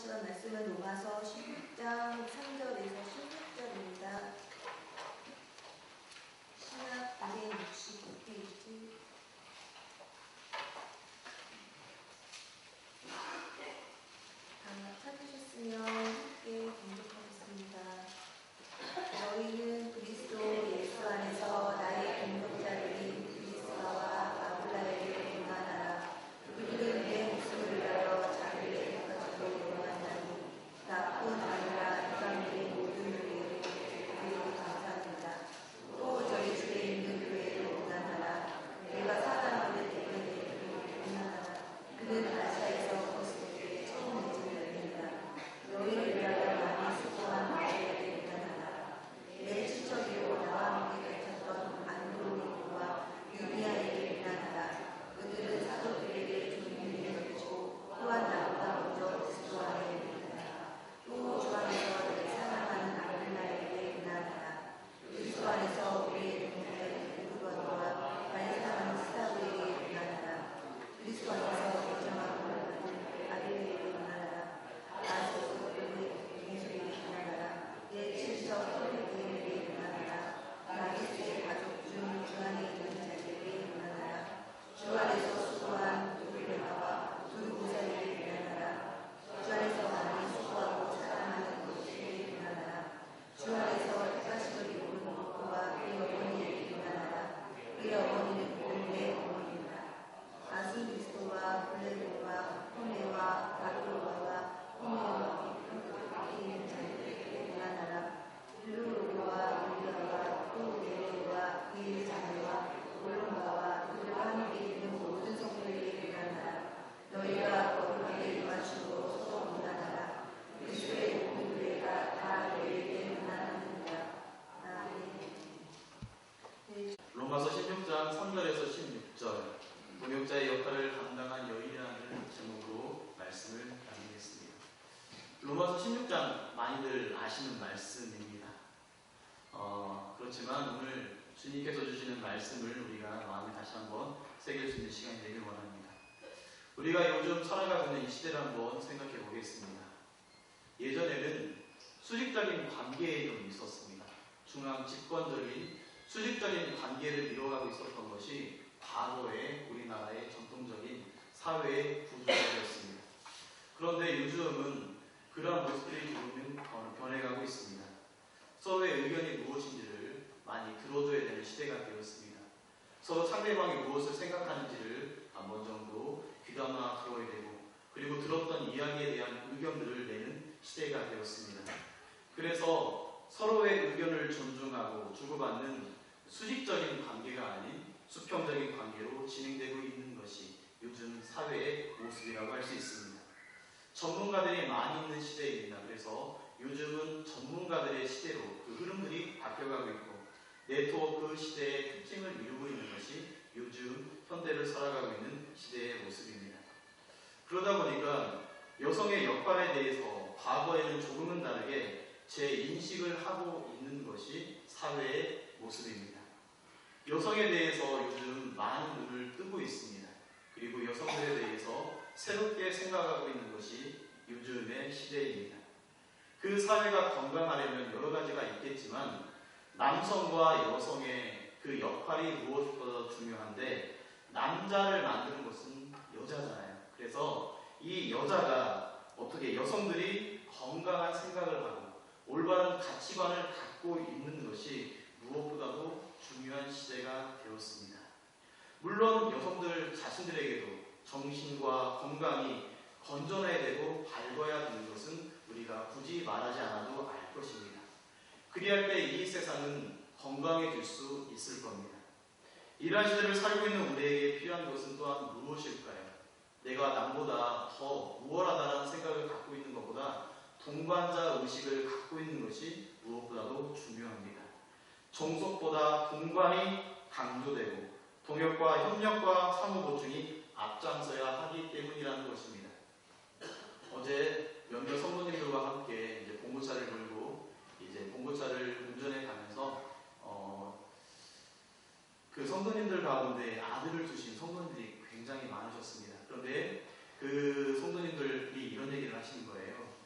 묵상하실 말씀은 로마서 16장 3절에서 16절입니다. 신약 265페이지. 찾으셨으면 함께 공독하겠습니다. 너희는 그리스도 예수 안에서 나의 동역자들인 브리스가와 아굴라에게 평안하라. 그들은 내 목숨을 위하여 자기를 가지고 원한다니 나뿐 아니라 이방인의 모든 교회를 그에게 감사합니다. 또 저희 주에 있는 교회를 원한하라. 내가 사랑하는 대표님을 원한하라. 그는 아시아에서 그리스도께 처음 맺은 열매이다. 너희를 위하여 많이 수고한 바울에게 원한하라. 내 친척이고 나와 함께 갇혔던 안드로니코와 유니아에게 원한하라. 그들은 사도들에게 존귀를 여기고 또한 나보다 먼저 그리스도 안에 원한하라. 또 주 안에서 내 사랑하는 아굴라에게 원한하라. 그리스도 안에서 우리의 동료인 우르바와 나의 사랑하는 스타브에게 원한하라. 그리스도 안에서 애정하고 아들에게 원한하라. 나스도 예수에게 원한하라. 내 친척 혈육에게 원한하라. 나기스의 가족 중 주 안에 있는 자들에게 원한하라. 주 안에서 수고한 두루베가와 두루보살에게 원한하라. 주 안에서 많이 수고하고 사랑하는 것에게 원한하라. 주 안에서 택하심을 입은 모토와 그의 어머니에게 원한하라. 그의 어머니는 내 어머니이다. 아수 그리스도와 블레도와 호메와 바르로와 호메와 있는 자들에게 원한하라. 블루로와 유리아와 또 네로와 그의 자녀와 올론가와 그들과 함께 있는 모든 성도에게 원한하라. 너희가 거룩하게 임하심으로 서로 원한하라. 그리스도의 모든 교회가 다 너희에게 원한하느니라. 아멘. 로마서 16장 3절에서 16절 동역자의 역할을 감당한 여인이라는 제목으로 말씀을 나누겠습니다. 로마서 16장 많이들 아시는 말씀입니다. 그렇지만 오늘 주님께서 주시는 말씀을 우리가 마음에 다시 한번 새길 수 있는 시간이 되길 원합니다. 우리가 요즘 살아가고 있는 이 시대를 한번 생각해 보겠습니다. 예전에는 수직적인 관계에 좀 있었습니다. 중앙 집권적인 수직적인 관계를 이루어가고 있었던 것이 과거의 우리나라의 전통적인 사회의 구조였습니다. 그런데 요즘은 그러한 모습들이 조금 변해가고 있습니다. 서로의 의견이 무엇인지를 많이 들어줘야 되는 시대가 되었습니다. 서로 상대방이 무엇을 생각하는지를 한 번 정도 귀담아 들어야 되고, 그리고 들었던 이야기에 대한 의견들을 내는 시대가 되었습니다. 그래서 서로의 의견을 존중하고 주고받는 수직적인 관계가 아닌 수평적인 관계로 진행되고 있는 것이 요즘 사회의 모습이라고 할 수 있습니다. 전문가들이 많이 있는 시대입니다. 그래서 요즘은 전문가들의 시대로 그 흐름들이 바뀌어가고 있고, 네트워크 시대의 특징을 이루고 있는 것이 요즘 현대를 살아가고 있는 시대의 모습입니다. 그러다 보니까 여성의 역할에 대해서 과거에는 조금은 다르게 재인식을 하고 있는 것이 사회의 모습입니다. 여성에 대해서 요즘 많은 눈을 뜨고 있습니다. 그리고 여성들에 대해서 새롭게 생각하고 있는 것이 요즘의 시대입니다. 그 사회가 건강하려면 여러 가지가 있겠지만 남성과 여성의 그 역할이 무엇보다 중요한데, 남자를 만드는 것은 여자잖아요. 그래서 이 여자가 어떻게 여성들이 건강한 생각을 하고 올바른 가치관을 갖고 있는 것이 무엇보다도 중요한 시대가 되었습니다. 물론 여성들 자신들에게도 정신과 건강이 건전해야 되고 밝아야 되는 것은 우리가 굳이 말하지 않아도 알 것입니다. 그리할 때 이 세상은 건강해질 수 있을 겁니다. 이러한 시대를 살고 있는 우리에게 필요한 것은 또한 무엇일까요? 내가 남보다 더 우월하다는 생각을 갖고 있는 것보다 동반자 의식을 갖고 있는 것이 무엇보다도 중요합니다. 종속보다 동반이 강조되고 동역과 협력과 상호 보충이 앞장서야 하기 때문이라는 것입니다. 어제 몇몇 성도님들과 함께 이제 봉고차를 몰고 이제 봉고차를 운전해 가면서 그 성도님들 가운데 아들을 두신 성도님들이 굉장히 많으셨습니다. 그런데 그 성도님들이 이런 얘기를 하시는 거예요.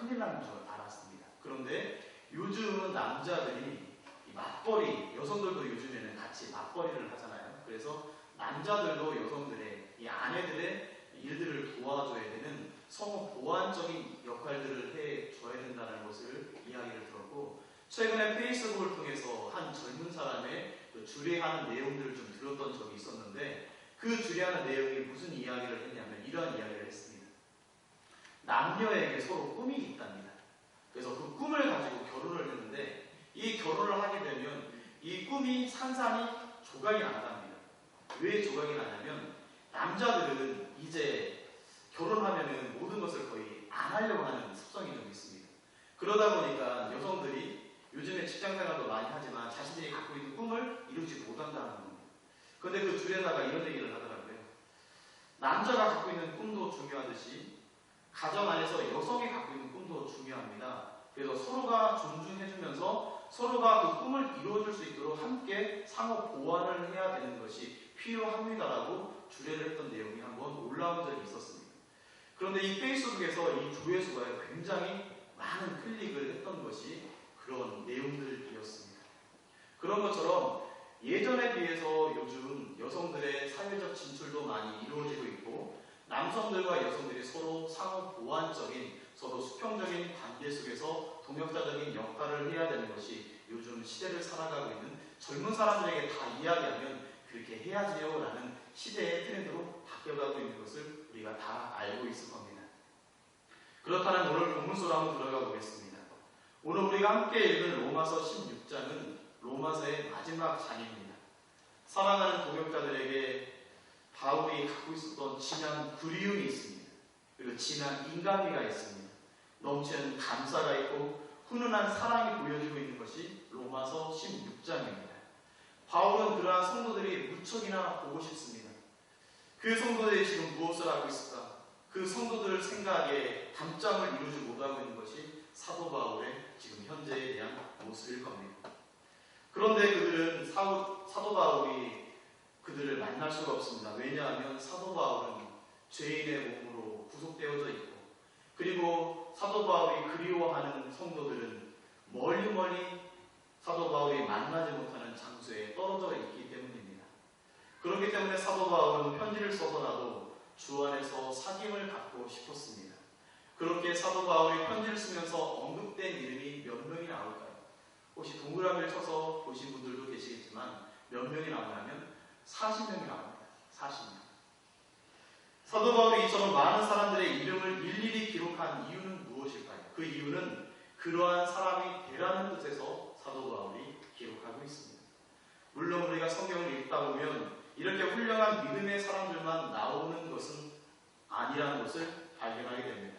큰일 나는 줄 알았습니다. 그런데 요즘은 남자들이 이 맞벌이, 여성들도 요즘에는 같이 맞벌이를 하잖아요. 그래서 남자들도 여성들의 이 아내들의 일들을 도와줘야 되는 성호 보완적인 역할들을 해줘야 된다는 것을 이야기를 들었고, 최근에 페이스북을 통해서 한 젊은 사람의 주례하는 내용들을 좀 들었던 적이 있었는데, 그 주례하는 내용이 무슨 이야기를 했냐면 이러한 이야기를 했습니다. 남녀에게 서로 꿈이 있답니다. 그래서 그 꿈을 가지고 결혼을 했는데, 이 결혼을 하게 되면 이 꿈이 산산이 조각이 난답니다. 왜 조각이 나냐면 남자들은 이제 결혼하면은 모든 것을 거의 안 하려고 하는 습성이 좀 있습니다. 그러다 보니까 여성들이 요즘에 직장생활도 많이 하지만 자신들이 갖고 있는 꿈을 이루지 못한다는 겁니다. 그런데 그 줄에다가 이런 얘기를 하더라고요. 남자가 갖고 있는 꿈도 중요하듯이 가정 안에서 여성이 갖고 있는 꿈도 중요합니다. 그래서 서로가 존중해주면서 서로가 그 꿈을 이루어줄 수 있도록 함께 상호 보완을 해야 되는 것이 필요합니다라고 주례를 했던 내용이 한번 올라온 적이 있었습니다. 그런데 이 페이스북에서 이 조회수가 굉장히 많은 클릭을 했던 것이 그런 내용들이었습니다. 그런 것처럼 예전에 비해서 요즘 여성들의 사회적 진출도 많이 이루어지고 있고, 남성들과 여성들이 서로 상호 보완적인, 서로 수평적인 관계 속에서 동역자적인 역할을 해야 되는 것이 요즘 시대를 살아가고 있는 젊은 사람들에게 다 이야기하면 그렇게 해야지요 라는 시대의 트렌드로 바뀌어가고 있는 것을 우리가 다 알고 있을 겁니다. 그렇다면 오늘 본문으로 한번 들어가 보겠습니다. 오늘 우리가 함께 읽은 로마서 16장은 로마서의 마지막 장입니다. 사랑하는 동역자들에게 바울이 갖고 있었던 진한 그리움이 있습니다. 그리고 진한 인간미가 있습니다. 넘치는 감사가 있고 훈훈한 사랑이 보여지고 있는 것이 로마서 16장입니다. 바울은 그러한 성도들이 무척이나 보고 싶습니다. 그 성도들이 지금 무엇을 하고 있을까? 그 성도들 생각에 담장을 이루지 못하고 있는 것이 사도 바울의 지금 현재에 대한 모습일 겁니다. 그런데 그들은 사도 바울이 그들을 만날 수가 없습니다. 왜냐하면 사도 바울은 죄인의 몸으로 구속되어져 있고, 그리고 사도 바울이 그리워하는 성도들은 멀리 사도 바울이 만나지 못하는 장소에 떨어져 있기 때문입니다. 그렇기 때문에 사도 바울은 편지를 써서라도 주 안에서 사귐을 갖고 싶었습니다. 그렇게 사도 바울이 편지를 쓰면서 언급된 이름이 몇 명이 나올까요? 혹시 동그라미를 쳐서 보신 분들도 계시겠지만 몇 명이 나오냐면 40명이 나옵니다. 40명. 사도 바울이 이처럼 많은 사람들의 이름을 일일이 기록한 이유는 무엇일까요? 그 이유는 그러한 사람이 되라는 뜻에서 사도 바울이 기록하고 있습니다. 물론 우리가 성경을 읽다 보면 이렇게 훌륭한 믿음의 사람들만 나오는 것은 아니라는 것을 발견하게 됩니다.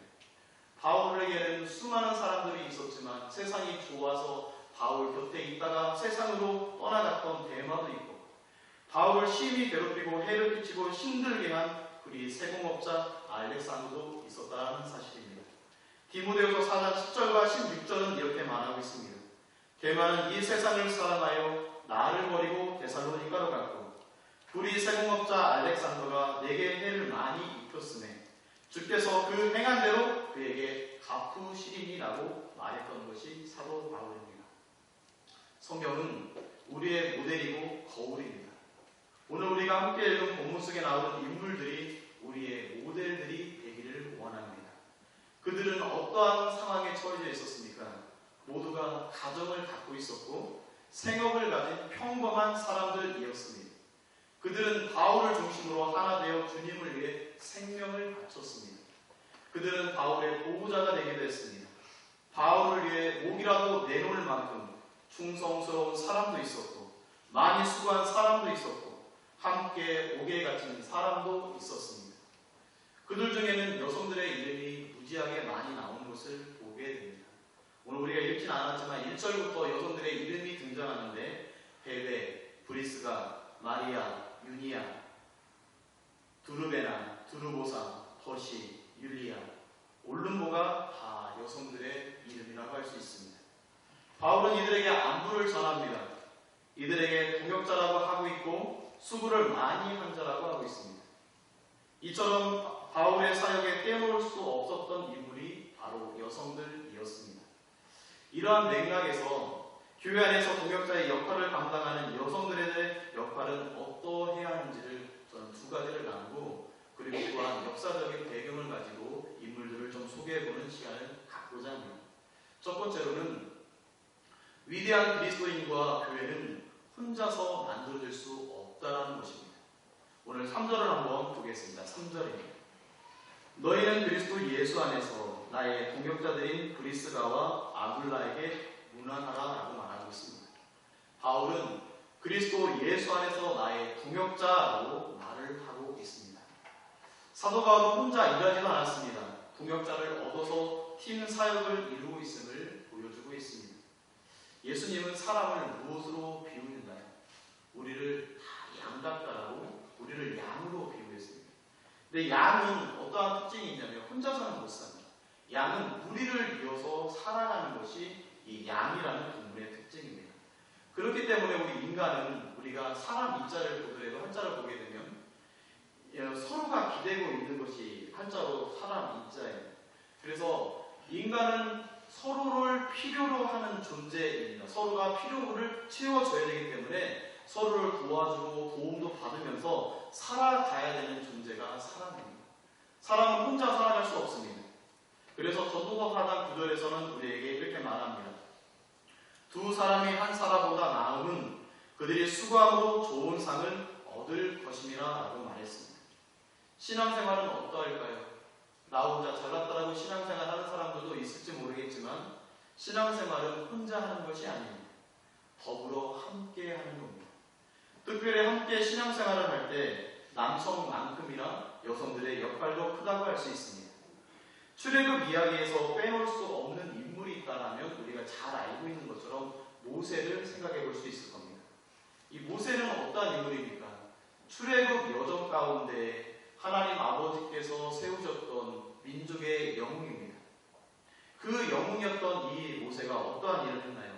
바울에게는 수많은 사람들이 있었지만 세상이 좋아서 바울 곁에 있다가 세상으로 떠나갔던 데마도 있고, 바울을 심히 괴롭히고 해를 끼치고 힘들게 한 우리 세공업자 알렉산더도 있었다는 사실입니다. 디모데후서 4장 10절과 16절은 이렇게 말하고 있습니다. 데마는 이 세상을 사랑하여 나를 버리고 데살로니가로 갔고, 우리 세공업자 알렉산더가 내게 해를 많이 입혔으매 주께서 그 행한 대로 그에게 갚으시리니라고 말했던 것이 사도 바울입니다. 성경은 우리의 모델이고 거울입니다. 오늘 우리가 함께 읽은 본문 속에 나오는 인물들이 우리의 모델들이 되기를 원합니다. 그들은 어떠한 상황에 처해져 있었습니까? 모두가 가정을 갖고 있었고 생업을 가진 평범한 사람들이었습니다. 그들은 바울을 중심으로 하나 되어 주님을 위해 생명을 바쳤습니다. 그들은 바울의 보호자가 되기도 했습니다. 바울을 위해 목이라도 내놓을 만큼 충성스러운 사람도 있었고, 많이 수고한 사람도 있었고, 함께 옥에 갇힌 사람도 있었습니다. 그들 중에는 여성들의 이름이 무지하게 많이 나오는 것을 보게 됩니다. 오늘 우리가 읽진 않았지만 1절부터 여성들의 이름이 등장하는데 베베, 브리스가, 마리아, 유니아, 두르베나, 두르보사, 더시, 율리아, 올름보가 다 여성들의 이름이라고 할 수 있습니다. 바울은 이들에게 안부를 전합니다. 이들에게 동역자라고 하고 있고 수고를 많이 한 자라고 하고 있습니다. 이처럼 바울의 사역에 떼놓을 수 없었던 인물이 바로 여성들 이러한 맥락에서 교회 안에서 동역자의 역할을 감당하는 여성들의 역할은 어떠해야 하는지를 저는 두 가지를 나누고, 그리고 또한 역사적인 배경을 가지고 인물들을 좀 소개해보는 시간을 갖고자 합니다. 첫 번째로는 위대한 그리스도인과 교회는 혼자서 만들어질 수 없다라는 것입니다. 오늘 3절을 한번 보겠습니다. 3절입니다. 너희는 그리스도 예수 안에서 나의 동역자들인 브리스가와 아굴라에게 문안하라라고 말하고 있습니다. 바울은 그리스도 예수 안에서 나의 동역자라고 말을 하고 있습니다. 사도 바울은 혼자 일하지도 않았습니다. 동역자를 얻어서 팀 사역을 이루고 있음을 보여주고 있습니다. 예수님은 사람을 무엇으로 비우는가요? 우리를 다 양 같다라고 우리를 양으로 비유했습니다. 근데 양은 어떠한 특징이 있냐면 혼자서는 못 삽니다. 양은 무리를 이어서 살아가는 것이 이 양이라는 동물의 특징입니다. 그렇기 때문에 우리 인간은 우리가 사람 이자를 보더라도 한자를 보게 되면 서로가 기대고 있는 것이 한자로 사람 이자예요. 그래서 인간은 서로를 필요로 하는 존재입니다. 서로가 필요를 채워줘야 되기 때문에 서로를 도와주고 도움도 받으면서 살아가야 되는 존재가 사람입니다. 사람은 혼자 살아갈 수 없습니다. 그래서 전도서 4장 9절에서는 우리에게 이렇게 말합니다. 두 사람이 한 사람보다 나음은 그들이 수고함으로 좋은 상을 얻을 것임이라 라고 말했습니다. 신앙생활은 어떠할까요? 나 혼자 잘났다라고 신앙생활 하는 사람들도 있을지 모르겠지만 신앙생활은 혼자 하는 것이 아닙니다. 더불어 함께 하는 겁니다. 특별히 함께 신앙생활을 할 때 남성만큼이나 여성들의 역할도 크다고 할 수 있습니다. 출애굽 이야기에서 빼놓을 수 없는 인물이 있다면 우리가 잘 알고 있는 것처럼 모세를 생각해 볼 수 있을 겁니다. 이 모세는 어떠한 인물입니까? 출애굽 여정 가운데 하나님 아버지께서 세우셨던 민족의 영웅입니다. 그 영웅이었던 이 모세가 어떠한 일을 했나요?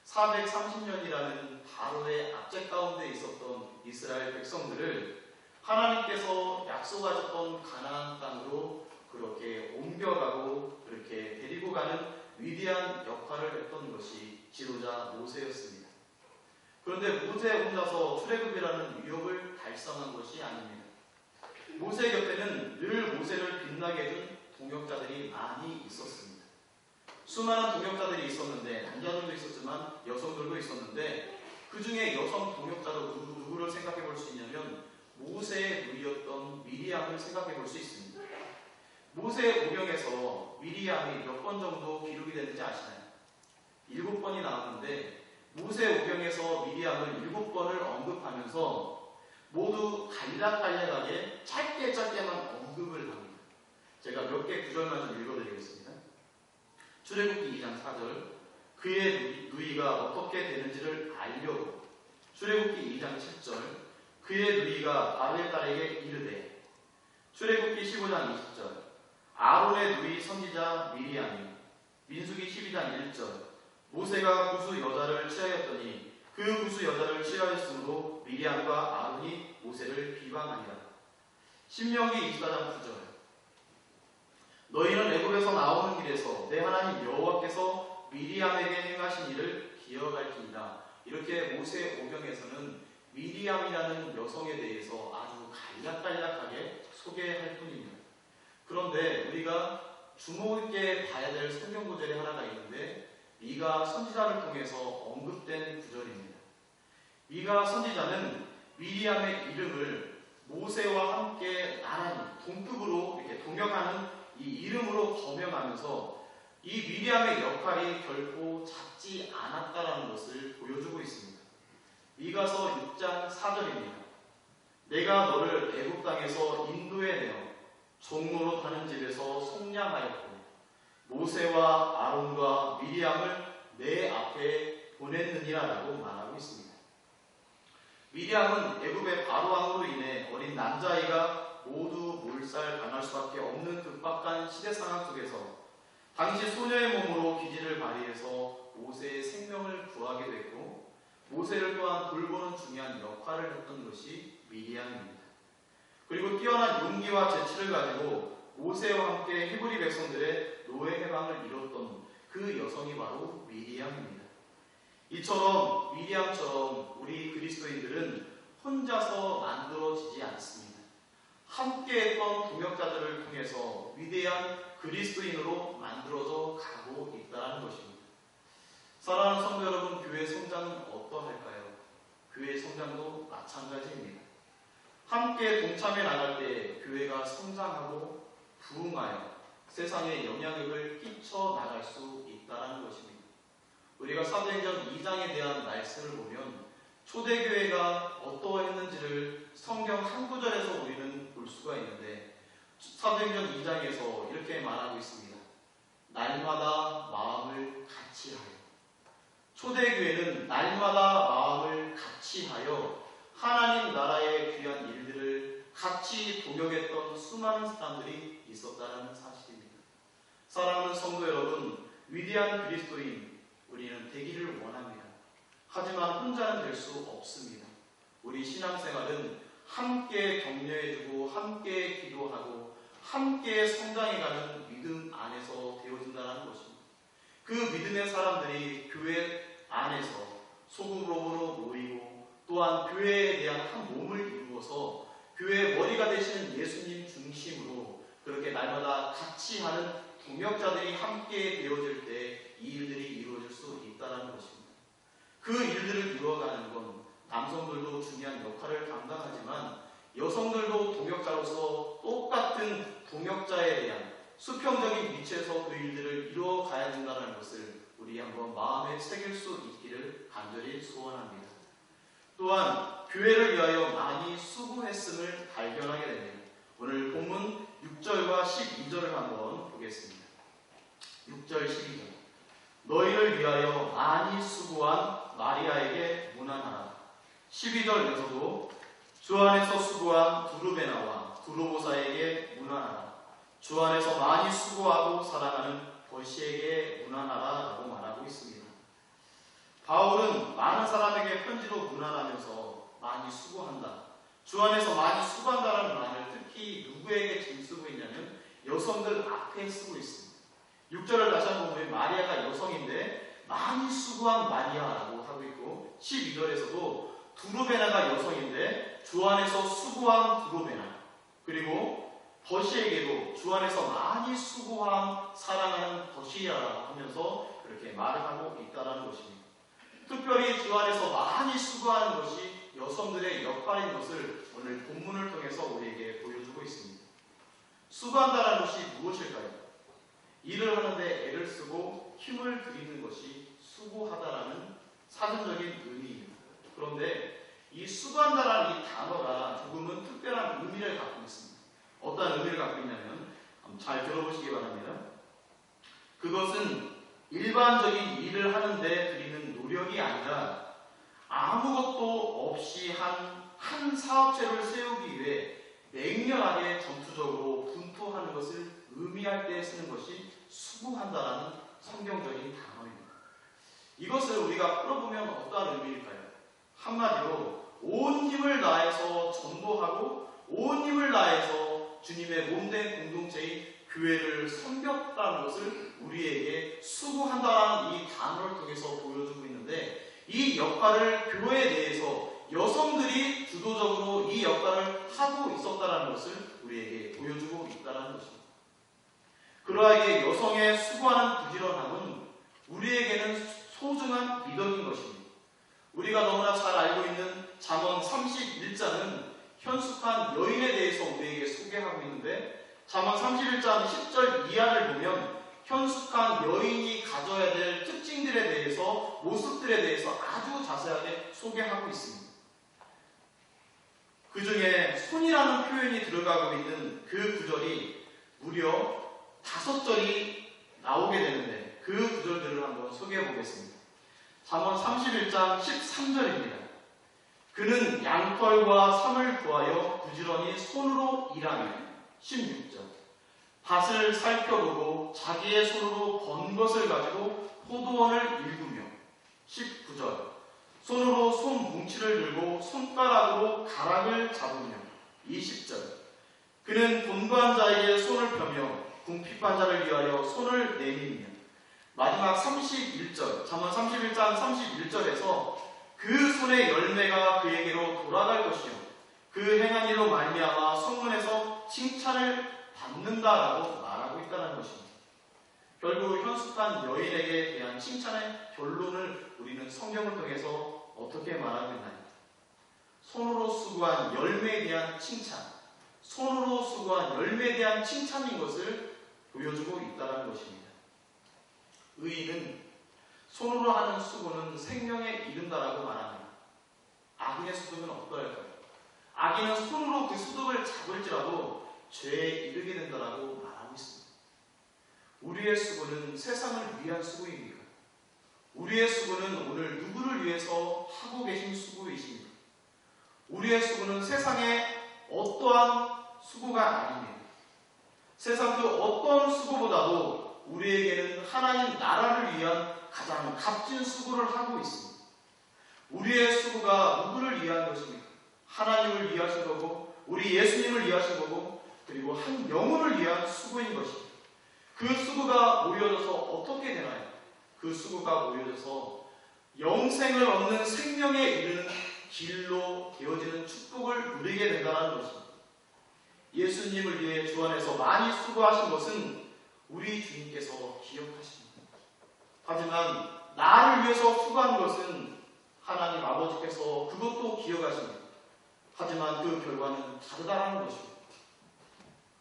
430년이라는 바로의 압제 가운데 있었던 이스라엘 백성들을 하나님께서 약속하셨던 가나안 땅으로 그렇게 옮겨가고 그렇게 데리고 가는 위대한 역할을 했던 것이 지도자 모세였습니다. 그런데 모세 혼자서 출애굽이라는 위협을 달성한 것이 아닙니다. 모세 곁에는 늘 모세를 빛나게 해준 동역자들이 많이 있었습니다. 수많은 동역자들이 있었는데 남자들도 있었지만 여성들도 있었는데 그 중에 여성 동역자도 누구를 생각해 볼 수 있냐면 모세의 누이였던 미리암을 생각해 볼 수 있습니다. 모세의 오경에서 미리암이 몇 번 정도 기록이 되는지 아시나요? 7번이 나왔는데 모세 오경에서 미리암을 7번을 언급하면서 모두 간략간략하게 짧게만 언급을 합니다. 제가 몇 개 구절만 좀 읽어드리겠습니다. 출애굽기 2장 4절 그의 누이가 어떻게 되는지를 알려고. 출애굽기 2장 7절 그의 누이가 바로의 딸에게 이르되. 출애굽기 15장 20절 아론의 누이 선지자 미리암이. 민수기 12장 1절 모세가 구수 여자를 취하였더니 그 구수 여자를 취하였으므로 미리암과 아론이 모세를 비방하니라. 신명기 24장 9절 너희는 애굽에서 나오는 길에서 내 하나님 여호와께서 미리암에게 행하신 일을 기억할지니라. 이렇게 모세 오경에서는 미리암이라는 여성에 대해서 아주 간략간략하게 소개할 뿐입니다. 그런데 우리가 주목 있게 봐야 될 성경 구절이 하나가 있는데 미가 선지자를 통해서 언급된 구절입니다. 미가 선지자는 미리암의 이름을 모세와 함께 나란히 동급으로 이렇게 동역하는 이 이름으로 거명하면서 이 미리암의 역할이 결코 작지 않았다라는 것을 보여주고 있습니다. 미가서 6장 4절입니다. 내가 너를 애굽 땅에서 인도해내어 종로로 가는 집에서 속량하였고 모세와 아론과 미리암을 내 앞에 보냈느니라라고 말하고 있습니다. 미리암은 애굽의 바로 왕으로 인해 어린 남자아이가 모두 몰살당할 수밖에 없는 급박한 시대 상황 속에서 당시 소녀의 몸으로 기지를 발휘해서 모세의 생명을 구하게 됐고 모세를 또한 돌보는 중요한 역할을 했던 것이 미리암입니다. 그리고 뛰어난 용기와 재치를 가지고 모세와 함께 히브리 백성들의 노예 해방을 이뤘던 그 여성이 바로 미리암입니다. 이처럼 미리암처럼 우리 그리스도인들은 혼자서 만들어지지 않습니다. 함께했던 동역자들을 통해서 위대한 그리스도인으로 만들어져 가고 있다는 것입니다. 사랑하는 성도 여러분, 교회 성장은 어떠할까요? 교회 성장도 마찬가지입니다. 함께 동참해 나갈 때 교회가 성장하고 부흥하여 세상에 영향력을 끼쳐 나갈 수 있다는 것입니다. 우리가 사도행전 2장에 대한 말씀을 보면 초대교회가 어떠했는지를 성경 한 구절에서 우리는 볼 수가 있는데, 사도행전 2장에서 이렇게 말하고 있습니다. 날마다 마음을 같이하여. 초대교회는 날마다 마음을 같이하여 하나님 나라의 귀한 일들을 같이 동역했던 수많은 사람들이 있었다는 사실입니다. 사랑하는 성도 여러분, 위대한 그리스도인 우리는 되기를 원합니다. 하지만 혼자는 될 수 없습니다. 우리 신앙생활은 함께 격려해주고 함께 기도하고 함께 성장해가는 믿음 안에서 되어진다는 것입니다. 그 믿음의 사람들이 교회 안에서 소그룹으로 모이고 또한 교회에 대한 한 몸을 이루어서 교회의 머리가 되시는 예수님 중심으로 그렇게 날마다 같이 하는 동역자들이 함께 되어질 때 이 일들이 이루어질 수 있다는 것입니다. 그 일들을 이루어가는 건 남성들도 중요한 역할을 감당하지만 여성들도 동역자로서 똑같은 동역자에 대한 수평적인 위치에서 그 일들을 이루어가야 된다는 것을 우리 한번 마음에 새길 수 있기를 간절히 소원합니다. 또한 교회를 위하여 많이 수고했음을 발견하게 됩니다. 오늘 본문 6절과 12절을 한번 보겠습니다. 6절 12절. 너희를 위하여 많이 수고한 마리아에게 문안하라. 12절에서도 주 안에서 수고한 두르베나와 두르보사에게 문안하라. 주 안에서 많이 수고하고 사랑하는 버시에게 문안하라 라고 말하고 있습니다. 바울은 많은 사람에게 편지로 문안하면서 많이 수고한다, 주 안에서 많이 수고한다라는 말을 특히 누구에게 지금 쓰고 있냐면 여성들 앞에 쓰고 있습니다. 6절을 다시 한번 보면 마리아가 여성인데 많이 수고한 마리아라고 하고 있고, 12절에서도 두르베나가 여성인데 주 안에서 수고한 두르베나, 그리고 버시에게도 주 안에서 많이 수고한 사랑하는 버시라고 하면서 그렇게 말을 하고 있다는 것입니다. 특별히 주 안에서 많이 수고하는 것이 여성들의 역할인 것을 오늘 본문을 통해서 우리에게 보여주고 있습니다. 수고한다는 것이 무엇일까요? 일을 하는데 애를 쓰고 힘을 들이는 것이 수고하다라는 사전적인 의미입니다. 그런데 이 수고한다라는 이 단어가 조금은 특별한 의미를 갖고 있습니다. 어떤 의미를 갖고 있냐면 잘 들어보시기 바랍니다. 그것은 일반적인 일을 하는데 들이는 노력이 아니라 아무것도 없이 한 사업체를 세우기 위해 맹렬하게 전투적으로 분투하는 것을 의미할 때 쓰는 것이 수고한다라는 성경적인 단어입니다. 이것을 우리가 풀어보면 어떠한 의미일까요? 한마디로 온 힘을 다해서 전도하고 온 힘을 다해서 주님의 몸된 공동체인 교회를 섬겼다는 것을 우리에게 수고한다라는 이 단어를 통해서 보여주고 있는데, 이 역할을 교회에 대해서 여성들이 주도적으로 이 역할을 하고 있었다는 것을 우리에게 보여주고 있다는 것입니다. 그러하게 여성의 수고하는 부지런함은 우리에게는 소중한 미덕인 것입니다. 우리가 너무나 잘 알고 있는 잠언 31장은 현숙한 여인에 대해서 우리에게 소개하고 있는데, 잠언 31장 10절 이하를 보면 현숙한 여인이 가져야 될 특징들에 대해서, 모습들에 대해서 아주 자세하게 소개하고 있습니다. 그 중에 손이라는 표현이 들어가고 있는 그 구절이 무려 5절이 나오게 되는데, 그 구절들을 한번 소개해 보겠습니다. 잠언 31장 13절입니다. 그는 양털과 삼을 구하여 부지런히 손으로 일하며. 16절. 밭을 살펴보고 자기의 손으로 번 것을 가지고 포도원을 일구며. 19절. 손으로 손 뭉치를 들고 손가락으로 가락을 잡으며. 20절. 그는 돈부한 자에게 손을 펴며 궁핍한 자를 위하여 손을 내밀며. 마지막 31절, 잠언 31장 31절에서 그 손의 열매가 그에게로 돌아갈 것이요 그 행한 일로 말미암아 성문에서 칭찬을 받는다라고 말하고 있다는 것입니다. 결국 현숙한 여인에게 대한 칭찬의 결론을 우리는 성경을 통해서 어떻게 말하고 있나요? 손으로 수고한 열매에 대한 칭찬, 손으로 수고한 열매에 대한 칭찬인 것을 보여주고 있다는 것입니다. 의인은 손으로 하는 수고는 생명에 이른다라고 말합니다. 악인의 수고는 어떨까요? 악인은 손으로 그 수독을 잡을지라도 죄에 이르게 된다라고 말하고 있습니다. 우리의 수고는 세상을 위한 수고입니까? 우리의 수고는 오늘 누구를 위해서 하고 계신 수고이십니까? 우리의 수고는 세상의 어떠한 수고가 아닙니다. 세상 그 어떤 수고보다도 우리에게는 하나님 나라를 위한 가장 값진 수고를 하고 있습니다. 우리의 수고가 누구를 위한 것입니까? 하나님을 위하신 거고 우리 예수님을 위하신 거고 그리고 한 영혼을 위한 수고인 것입니다. 그 수고가 모여져서 어떻게 되나요? 그 수고가 모여져서 영생을 얻는 생명에 이르는 길로 되어지는 축복을 누리게 된다는 것입니다. 예수님을 위해 주 안에서 많이 수고하신 것은 우리 주님께서 기억하십니다. 하지만 나를 위해서 수고한 것은 하나님 아버지께서 그것도 기억하십니다. 하지만 그 결과는 다르다는 것입니다.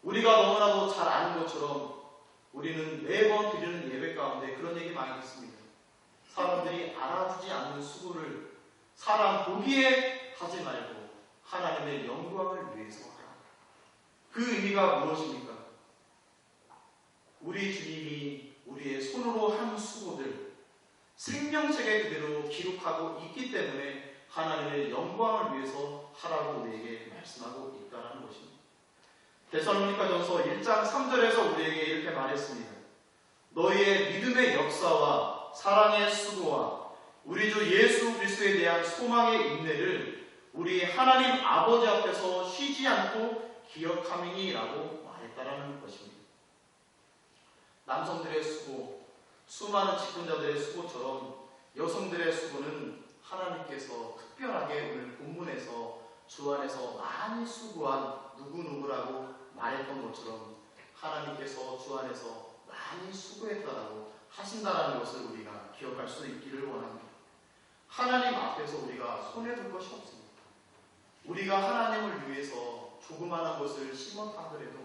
우리가 너무나도 잘 아는 것처럼 우리는 매번 드리는 예배 가운데 그런 얘기 많이 듣습니다. 사람들이 알아주지 않는 수고를 사람 보기에 하지 말고 하나님의 영광을 위해서 하라. 그 의미가 무엇입니까? 우리 주님이 우리의 손으로 한 수고들 생명책에 그대로 기록하고 있기 때문에 하나님의 영광을 위해서 하라고 우리에게 말씀하고 있다는 것입니다. 데살로니가전서 1장 3절에서 우리에게 이렇게 말했습니다. 너희의 믿음의 역사와 사랑의 수고와 우리 주 예수 그리스도에 대한 소망의 인내를 우리 하나님 아버지 앞에서 쉬지 않고 기억함이니라고 말했다라는 것입니다. 남성들의 수고, 수많은 직분자들의 수고처럼 여성들의 수고는 하나님께서 특별하게 오늘 본문에서 주 안에서 많이 수고한 누구누구라고 말했던 것처럼 하나님께서 주 안에서 많이 수고했다라고 하신다라는 것을 우리가 기억할 수 있기를 원합니다. 하나님 앞에서 우리가 손해볼 것이 없습니다. 우리가 하나님을 위해서 조그마한 것을 심었다 하더라도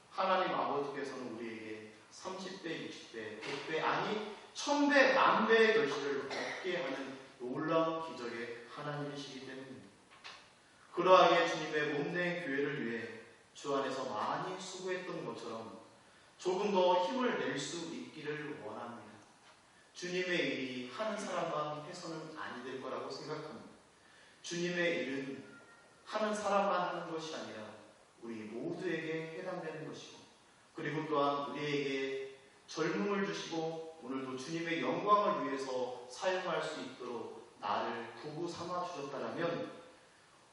하나님 아버지께서는 우리에게 30배, 60배, 100배 아니 1000배, 만배의 결실을 얻게 하는 놀라운 기적의 하나님이시기 때문입니다. 그러하게 주님의 몸된 교회를 위해 주 안에서 많이 수고했던 것처럼 조금 더 힘을 낼 수 있기를 원합니다. 주님의 일이 하는 사람만 해서는 아니 될 거라고 생각합니다. 주님의 일은 하는 사람만 하는 것이 아니라 우리 모두에게 해당되는 것이고 그리고 또한 우리에게 젊음을 주시고 오늘도 주님의 영광을 위해서 사용할 수 있도록 나를 구구 삼아 주셨다면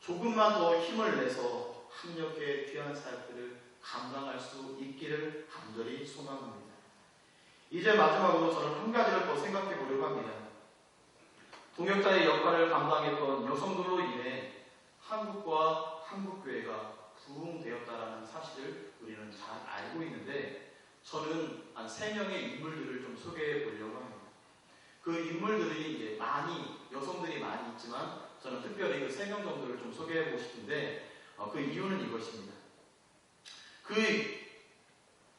조금만 더 힘을 내서 합력해 귀한 사역들을 감당할 수 있기를 간절히 소망합니다. 이제 마지막으로 저는 한 가지를 더 생각해 보려고 합니다. 동역자의 역할을 감당했던 여성들로 인해 한국과 한국교회가 부흥되었다는 사실을 우리는 잘 알고 있는데 저는 한 3명의 인물들을 좀 소개해 보려고 합니다. 그 인물들이 이제 여성들이 많이 있지만 저는 특별히 그 3명 정도를 좀 소개해 보고 싶은데 그 이유는 이것입니다. 그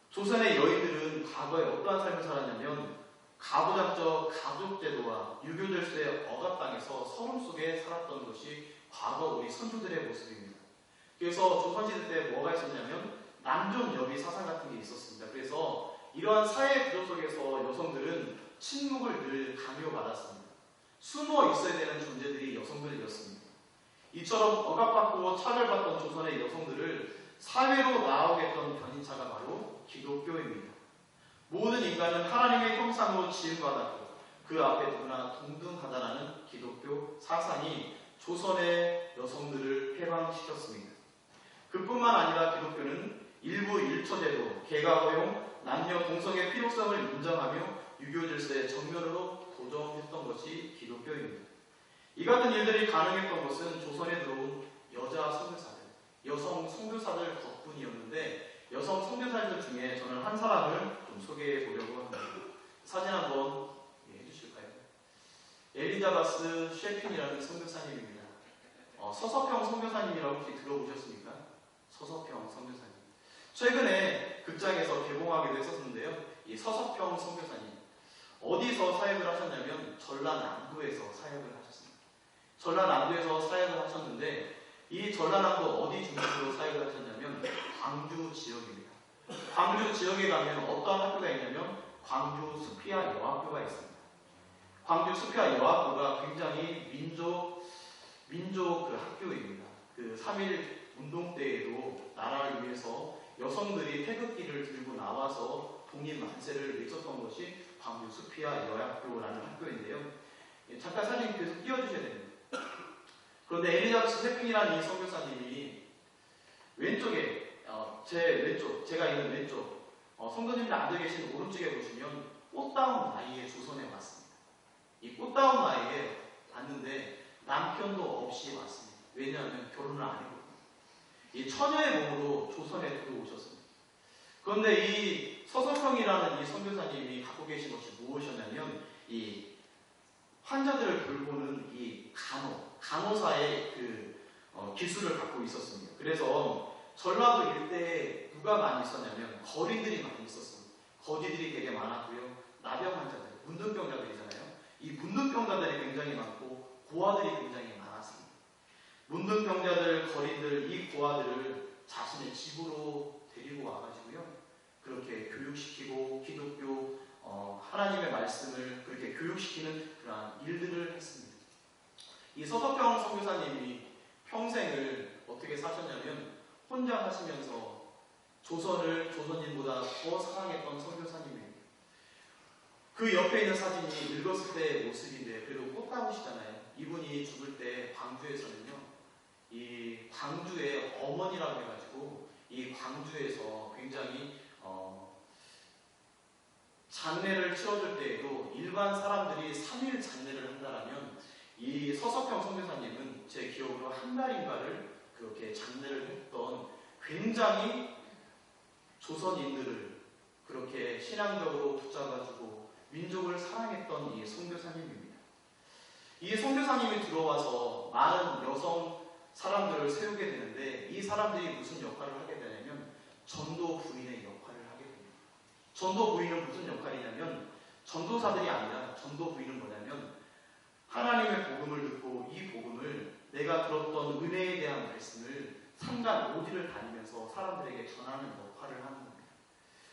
조선의 여인들은 과거에 어떠한 삶을 살았냐면 가부장적 가족제도와 유교질서에 억압당해서 서름 속에 살았던 것이 과거 우리 선조들의 모습입니다. 그래서 조선시대 때 뭐가 있었냐면 남존여비 사상 같은 게 있었습니다. 그래서 이러한 사회 구조 속에서 여성들은 침묵을 늘 강요받았습니다. 숨어 있어야 되는 존재들이 여성들이었습니다. 이처럼 억압받고 차별받던 조선의 여성들을 사회로 나오게 했던 견인차가 바로 기독교입니다. 모든 인간은 하나님의 형상으로 지음받았고 그 앞에 누구나 동등하다라는 기독교 사상이 조선의 여성들을 해방시켰습니다. 그뿐만 아니라 기독교는 일부 일처제도, 계가 허용, 남녀 동성의 필요성을 인정하며 유교 질서에 정면으로 도전했던 것이 기독교입니다. 이 같은 일들이 가능했던 것은 조선에 들어온 여자 선교사들, 여성 선교사들 덕분이었는데, 여성 선교사들 중에 저는 한 사람을 좀 소개해 보려고 합니다. 사진 한번 해주실까요? 엘리자베스 셰핀이라는 선교사님입니다. 서석평 선교사님이라고 혹시 들어보셨습니까? 서석평 선교사님. 최근에 극장에서 개봉하기도 했었는데요. 이 서석평 선교사님 어디서 사역을 하셨냐면 전라남도에서 사역을 하셨습니다. 전라남도에서 사역을 하셨는데, 이 전라남도 어디 중심으로 사역을 하셨냐면 광주 지역입니다. 광주 지역에 가면 어떤 학교가 있냐면 광주 수피아 여학교가 있습니다. 광주 수피아 여학교가 굉장히 민족 그 학교입니다. 그 3.1 운동 때에도 나라를 위해서 여성들이 태극기를 들고 나와서 독립 만세를 외쳤던 것이 광주 수피아 여학교라는 학교인데요. 잠깐 사진 계속 띄워주셔야 됩니다. 그런데 엘리자베스 셰핑이라는 이 선교사님이 왼쪽에 제 왼쪽, 제가 있는 왼쪽, 성도님들 앉아 계신 오른쪽에 보시면 꽃다운 나이에 조선에 왔습니다. 이 꽃다운 나이에 왔는데 남편도 없이 왔습니다. 왜냐하면 결혼을 안 했거든요. 이 처녀의 몸으로 조선에 들어오셨습니다. 그런데 이 서석평이라는 이 선교사님이 갖고 계신 것이 무엇이었냐면 이 환자들을 돌보는 이 간호사의 그 기술을 갖고 있었습니다. 그래서 전라도 일대에 누가 많이 있었냐면 거리들이 많이 있었습니다. 거리들이 되게 많았고요. 나병 환자들, 문둥병자들이잖아요. 이 문둥병자들이 굉장히 많고 고아들이 굉장히 많았습니다. 문둥병자들, 거리들, 이 고아들을 자신의 집으로 데리고 와가지고요. 그렇게 교육시키고 기독교 하나님의 말씀을 그렇게 교육시키는 그러한 일들을 했습니다. 이 서석평 선교사님이 평생을 어떻게 사셨냐면 혼자 사시면서 조선을 조선인보다 더 사랑했던 선교사님입니다. 그 옆에 있는 사진이 늙었을 때의 모습인데 그래도 꽃다우시잖아요. 이분이 죽을 때 광주에서는요, 이 광주의 어머니라고 해가지고 이 광주에서 굉장히 장례를 치러줄 때에도 일반 사람들이 3일 장례를 한다라면 이 서석평 선교사님은 제 기억으로 한 달인가를 그렇게 장례를 했던 굉장히 조선인들을 그렇게 신앙적으로 붙잡아주고 민족을 사랑했던 이 선교사님입니다. 이 선교사님이 들어와서 많은 여성 사람들을 세우게 되는데 이 사람들이 무슨 역할을 하게 되냐면 전도 부인의 역할을 하게 됩니다. 전도 부인은 무슨 역할이냐면 전도사들이 아니라 전도 부인은 뭐냐면 하나님의 복음을 듣고 이 복음을 내가 들었던 은혜에 대한 말씀을 산간 오지를 다니면서 사람들에게 전하는 역할을 하는 겁니다.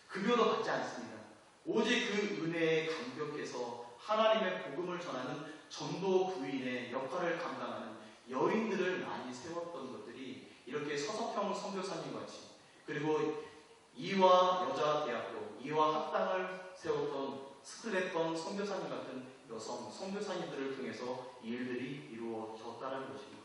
급여도 받지 않습니다. 오직 그 은혜에 감격해서 하나님의 복음을 전하는 전도 부인의 역할을 감당하는 여인들을 많이 세웠던 것들이 이렇게 서석평 선교사님 같이, 그리고 이화 여자대학교, 이화 학당을 세웠던 스클레턴 선교사님 같은 여성 선교사님들을 통해서 이 일들이 이루어졌다는 것입니다.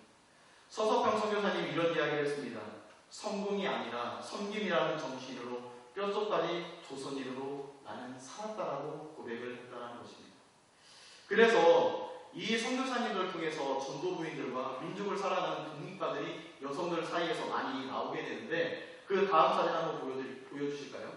서석평 선교사님이 이런 이야기를 했습니다. 성공이 아니라 섬김이라는 정신으로 뼛속까지 조선인으로 나는 살았다라고 고백을 했다는 것입니다. 그래서 이 선교사님들을 통해서 전도부인들과 민족을 사랑하는 독립가들이 여성들 사이에서 많이 나오게 되는데 그 다음 사진 한번 보여주실까요?